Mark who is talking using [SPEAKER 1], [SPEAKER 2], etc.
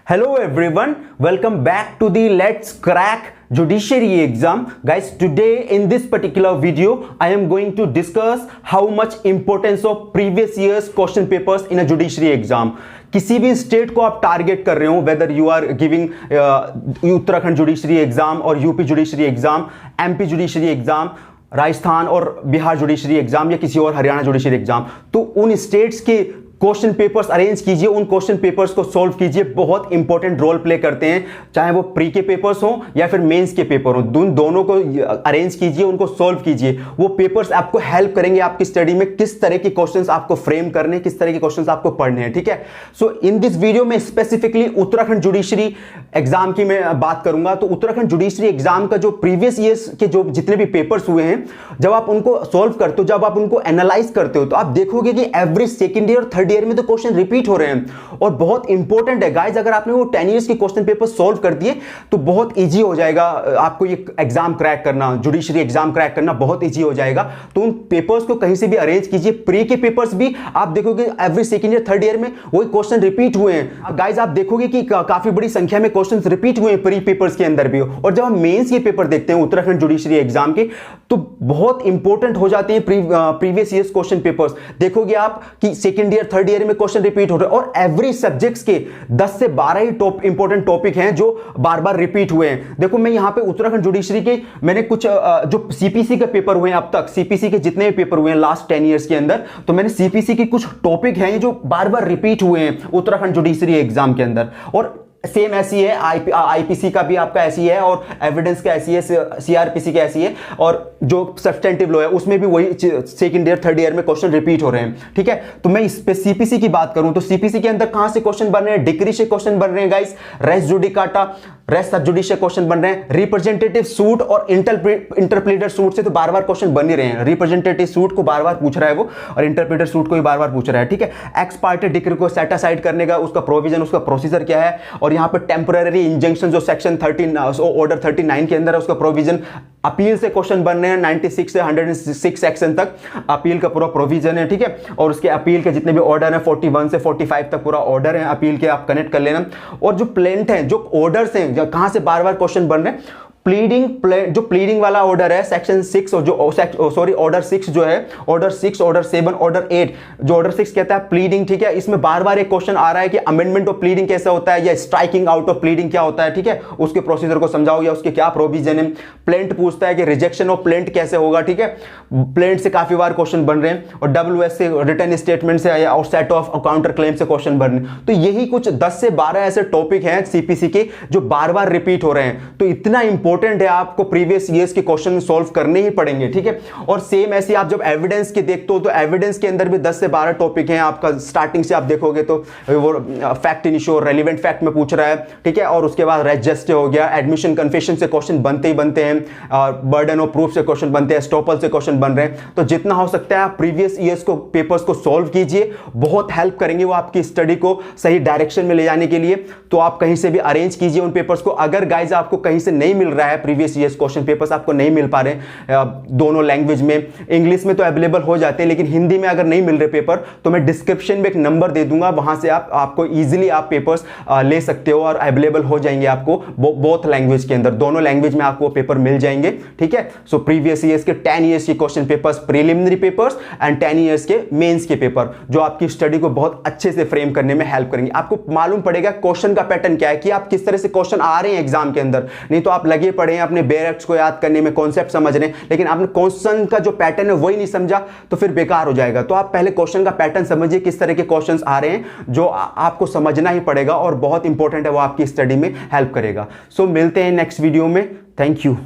[SPEAKER 1] Hello everyone, welcome back to the Let's Crack Judiciary exam. Guys, today in this particular video, I am going to discuss how much importance of previous year's question papers in a judiciary exam. किसी भी state को आप target कर रहे हो, whether you are giving Uttarakhand judiciary exam और UP judiciary exam, MP judiciary exam, Rajasthan और Bihar judiciary exam या किसी और हरियाणा जुडिशरी एग्जाम, तो उन स्टेट्स के क्वेश्चन पेपर्स अरेंज कीजिए, उन क्वेश्चन पेपर्स को सॉल्व कीजिए। बहुत इंपॉर्टेंट रोल प्ले करते हैं, चाहे वो प्री के पेपर्स हो या फिर मेंस के पेपर हो, दोनों को अरेंज कीजिए, उनको सॉल्व कीजिए। वो पेपर्स आपको हेल्प करेंगे आपकी स्टडी में, किस तरह के क्वेश्चंस आपको फ्रेम करने, किस तरह के क्वेश्चंस आपको पढ़ने हैं। ठीक है, सो इन दिस वीडियो में स्पेसिफिकली उत्तराखंड जुडिशरी एग्जाम की मैं बात करूंगा। तो उत्तराखंड जुडिशरी एग्जाम का जो प्रीवियस ईयर्स के जो जितने भी पेपर्स हुए हैं, जब आप उनको सॉल्व करते हो, जब आप उनको एनालाइज करते हो, तो आप देखोगे कि every second year third year में तो क्वेश्चन रिपीट हो रहे हैं। और बहुत इंपॉर्टेंट है गाइस, अगर आपने वो 10 इयर्स के क्वेश्चन पेपर सॉल्व कर दिए तो बहुत इजी हो जाएगा आपको ये एग्जाम क्रैक करना, जुडिशरी एग्जाम क्रैक करना बहुत इजी हो जाएगा। तो उन पेपर्स को कहीं से भी अरेंज कीजिए। प्री के पेपर्स भी आप देखोगे every second year third year में वही क्वेश्चन रिपीट हुए हैं। गाइस, आप देखोगे कि काफी बड़ी संख्या में क्वेश्चन रिपीट हुए हैं प्री पेपर्स के अंदर भी। और जब हम मेंस के पेपर देखते हैं उत्तराखंड जुडिशरी एग्जाम के, तो बहुत इंपॉर्टेंट हो जाते हैं प्रीवियस ईयर्स क्वेश्चन पेपर्स। देखोगे आप कि सेकेंड ईयर थर्ड ईयर में क्वेश्चन रिपीट हो रहे हैं, और एवरी सब्जेक्ट्स के 10 से 12 ही इंपॉर्टेंट टॉपिक हैं जो बार बार रिपीट हुए हैं। देखो, मैं यहां पे उत्तराखंड जुडिशरी के मैंने कुछ जो सीपीसी के पेपर हुए हैं अब तक, सीपीसी के जितने भी पेपर हुए हैं लास्ट 10 इयर्स के अंदर, तो मैंने सीपीसी के कुछ टॉपिक हैं जो बार बार रिपीट हुए हैं उत्तराखंड जुडिशरी एग्जाम के अंदर। और सेम ऐसी है आईपीसी का भी आपका ऐसी है, और एविडेंस का ऐसी है, सीआरपीसी का ऐसी है, और जो सब्सटेंटिव लॉ है उसमें भी वही सेकंड ईयर थर्ड ईयर में क्वेश्चन रिपीट हो रहे हैं। ठीक है, तो मैं इस पे सीपीसी की बात करूं तो सीपीसी के अंदर कहां से क्वेश्चन बन रहे हैं? डिक्री से क्वेश्चन बन रहे हैं गाइस, रेस जुडिकाटा, रेस सब जुडिशियल क्वेश्चन बन रहे हैं, रिप्रेजेंटेटिव सूट और इंटरप्रेटर सूट से तो बार बार क्वेश्चन बन ही रहे हैं। रिप्रेजेंटेटिव सूट को बार बार पूछ रहा है वो, और इंटरप्रेटर सूट को भी बार बार पूछ रहा है। ठीक है, एक्स पार्टी डिक्री को सेट असाइड करने का उसका प्रोविजन, उसका प्रोसीजर क्या है, और यहां पर टेम्पररी इंजंक्शन जो सेक्शन 13 ऑर्डर 39 के अंदर है उसका प्रोविजन। अपील से क्वेश्चन बन रहे हैं 96 से 106 सेक्शन तक अपील का पूरा प्रोविजन है। ठीक है, और उसके अपील के जितने भी ऑर्डर हैं 41 से 45 तक पूरा ऑर्डर है अपील के, आप कनेक्ट कर लेना। और जो प्लेंट हैं, जो ऑर्डर्स हैं, कहां से बार बार क्वेश्चन बन रहे हैं, जो प्लीडिंग वाला ऑर्डर है सेक्शन 6, और जो सॉरी ऑर्डर 6 जो है, ऑर्डर 6, ऑर्डर 7, ऑर्डर 8, जो ऑर्डर 6 कहता है प्लीडिंग। ठीक है, इसमें बार बार एक क्वेश्चन आ रहा है कि अमेंडमेंट ऑफ प्लीडिंग कैसे होता है, या स्ट्राइकिंग आउट ऑफ प्लीडिंग क्या होता है। ठीक है, उसके प्रोसीजर को समझाओ या उसके क्या प्रोविजन है। प्लेंट पूछता है कि रिजेक्शन ऑफ प्लेंट कैसे होगा। ठीक है, प्लेंट से काफी बार क्वेश्चन बन रहे हैं, और WS से रिटर्न स्टेटमेंट से और सेट ऑफ काउंटर क्लेम से क्वेश्चन बन रहे हैं। तो यही कुछ 10 से 12 ऐसे टॉपिक हैं सीपीसी के जो बार बार रिपीट हो रहे हैं। तो इतना इंपॉर्टेंट है, आपको प्रीवियस ईयर्स के क्वेश्चन सॉल्व करने ही पड़ेंगे। ठीक है, और सेम ऐसे आप जब एविडेंस के देखते हो तो एविडेंस के अंदर भी 10 से 12 टॉपिक हैं आपका। स्टार्टिंग से आप देखोगे तो वो फैक्ट इन इशू और रेलिवेंट फैक्ट में पूछ रहा है। ठीक है, और उसके बाद रेजिस्ट हो गया, एडमिशन कन्फेशन से क्वेश्चन बनते ही बनते हैं, और बर्डन ऑफ प्रूफ से क्वेश्चन बनते हैं, स्टॉपल से क्वेश्चन बन रहे हैं। तो जितना हो सकता है आप प्रीवियस ईयर्स को पेपर्स को सॉल्व कीजिए, बहुत हेल्प करेंगे वो आपकी स्टडी को सही डायरेक्शन में ले जाने के लिए। तो आप कहीं से भी अरेंज कीजिए उन पेपर्स को। अगर गाइज आपको कहीं से नहीं मिल रहा है, प्रीवियस ईयर्स क्वेश्चन पेपर्स आपको नहीं मिल पा रहे दोनों लैंग्वेज में, इंग्लिश में तो अवेलेबल हो जाते हैं, लेकिन हिंदी में अगर नहीं मिल रहे पेपर, तो मैं डिस्क्रिप्शन में एक नंबर दे दूंगा, वहां से आपको इजीली आप पेपर्स ले सकते हो, और अवेलेबल हो जाएंगे आपको बोथ लैंग्वेज के अंदर, दोनों लैंग्वेज में आपको पेपर मिल जाएंगे। ठीक है, सो प्रीवियस ईयर्स के 10 इयर्स के question papers, preliminary papers and 10 years के मेंस के पेपर, जो आपकी स्टडी को बहुत अच्छे से फ्रेम करने में हेल्प करेंगे। आपको मालूम पड़ेगा क्वेश्चन का पैटर्न क्या है, कि आप किस तरह से क्वेश्चन आ रहे हैं एग्जाम के अंदर। नहीं तो आप लगे पड़े हैं अपने बेयर एक्ट्स को याद करने में, कॉन्सेप्ट समझ रहे हैं, लेकिन आपने क्वेश्चन का जो पैटर्न है वही नहीं समझा, तो फिर बेकार हो जाएगा। तो आप पहले क्वेश्चन का पैटर्न समझिए, किस तरह के क्वेश्चंस आ रहे हैं, जो आपको समझना ही पड़ेगा, और बहुत इंपॉर्टेंट है, वो आपकी स्टडी में हेल्प करेगा। सो मिलते हैं नेक्स्ट वीडियो में। Thank you.